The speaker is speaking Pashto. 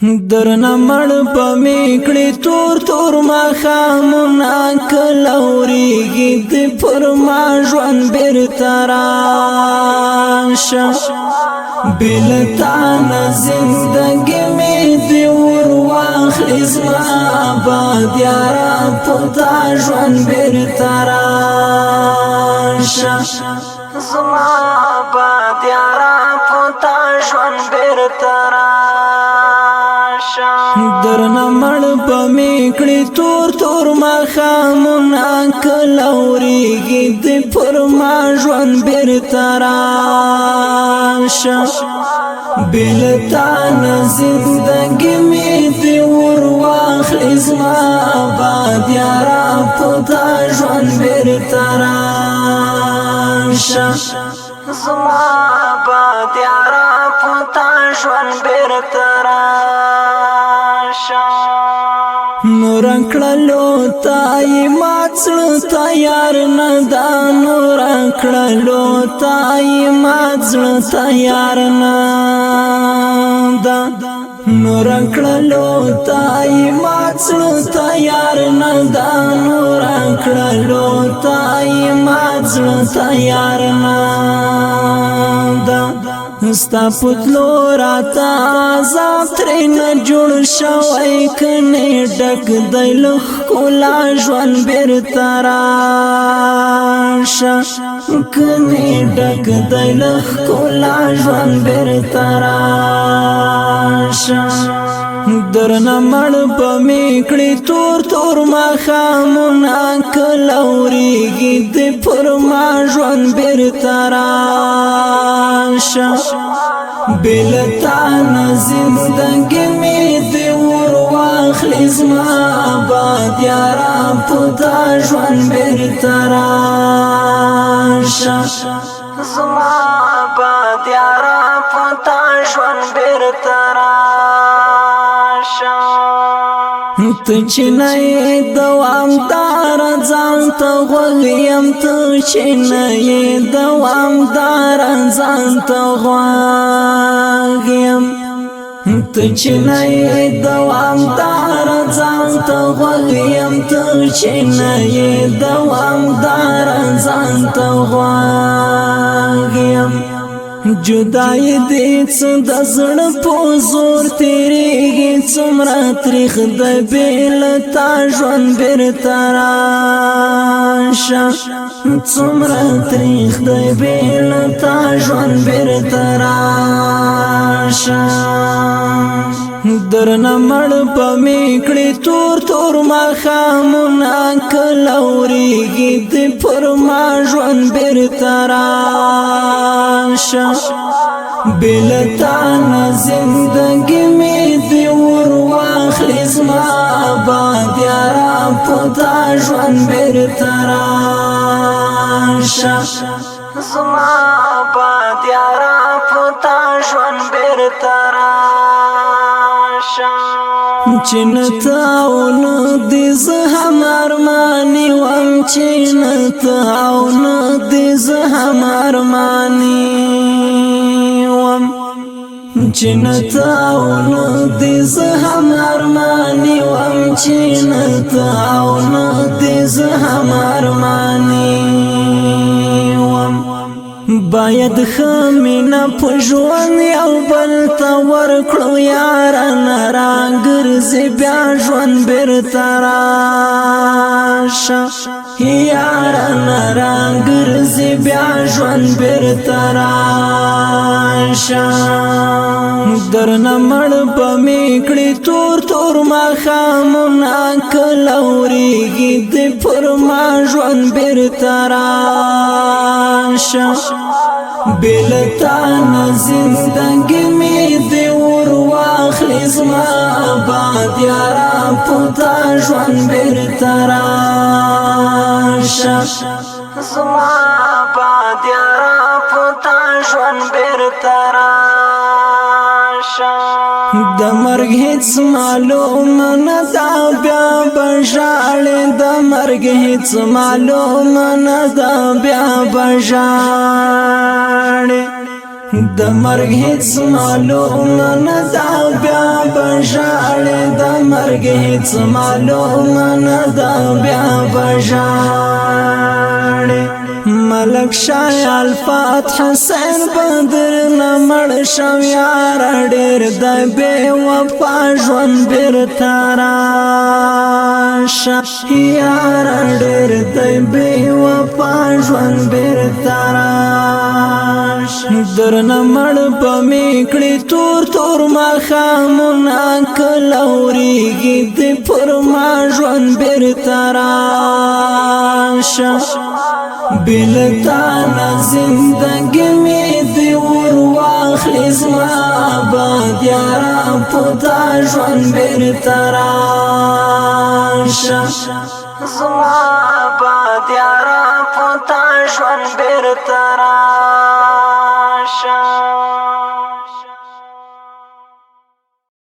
درنا مړ په میکړې تور تور ما خامونا کلوريږي د پر ما ژوند بیرته راشه بلتان زندگی می دی ور واخلې زما آباد یارا پتا ژوند بیرته راشه زما آباد یارا پتا ژوند بیرته درنا مړ په میکړې تور تور ما خامونا کلوريږي د پر ما ژوند بیرته راشه بلتان زندگی می دی ور واخلې زما آباد یارا پتا ژوند بیرته راشه زما آباد یارا پتا ژوند بیرته نور کړلو تای ماڅړ تیار نه دا نور کړلو تای ماڅړ تیار نه دا نور کړلو تای ماڅړ تیار نه دا نور کړلو تای ماڅړ تیار نه دا ستا پتلو راتا عذاب ترین جوړ شوی کنه ډک دی لخ کولا ژوند بیرته راشه کنه ډک دی لخ کولا ژوند بیرته راشه درنا مړ په میکړې تور تور ما خامونا کلوريږي د پر ما ژوند بیرته راشه بلتان زندگی می دی ور واخلې زما آباد یارا پتا ژوند بیرته راشه زما آباد یارا پتا ژوند بیرته ته چې نه دوامدار ځان ته غوږیم ته چې نه دوامدار ځان ته غوږیم ته چې نه دوامدار ځان ته غوږیم ته چې نه دوامدار ځان ته غوږیم جدای دې څو د زړه په زور تیریږي څومره تریخ د بیل تا ژوند بیرته راشه څومره تریخ د بیل تا ژوند بیرته راشه درنا مړ په میکړې تور تور ما خامونا کلوريږي د پر ما ژوند بیرته راشه بلتان زندگی می دی ور واخلې زما آباد یارا پتا ژوند بیرته راشه زما آباد یارا پتا ژوند بیرته چنتاون دی زهم ارمانی وم چنتاون دی زهم ارمانی وم چنتاون دی زهم ارمانی وم چنتاون دی زهم ارمانی وم باید خمینا پژوان یو بل تا ورکړو یاران راګرځي بیا ژوند بیرته راشه یاران راګرځي بیا ژوند بیرته راشه درنا مړ په میکړې تور تور ما خامونا کلوريږي د پر ما ژوند بیرته راشه بلتان زندگی می دی ور واخلې زما آباد یارا پتا ژوند بیرته راشه زما آباد یارا پتا ژوند بیرته راشه د مرګ هیڅ معلوم نه دا بیا بژاړې د مرګ هیڅ معلوم نه دا بیا بژاړې د مرګ هیڅ معلوم نه دا بیا بژاړې د مرګ هیڅ معلوم نه دا بیا بژاړې ملک شاه الفتح حسین بدر نمړ شو یار ډېر د بې وفا ژوند بیرته راشه یار ډېر د بې وفا ژوند بیرته راشه درنه مړ به مې کړې تور تور ماښامونه کله ورېږي د پر ما ژوند بیرته راشه بلتانا زندگی می دی ورواخلی زما آباد یارا پتا ژوند بیرته راشه زما آباد یارا پتا ژوند بیرته راشه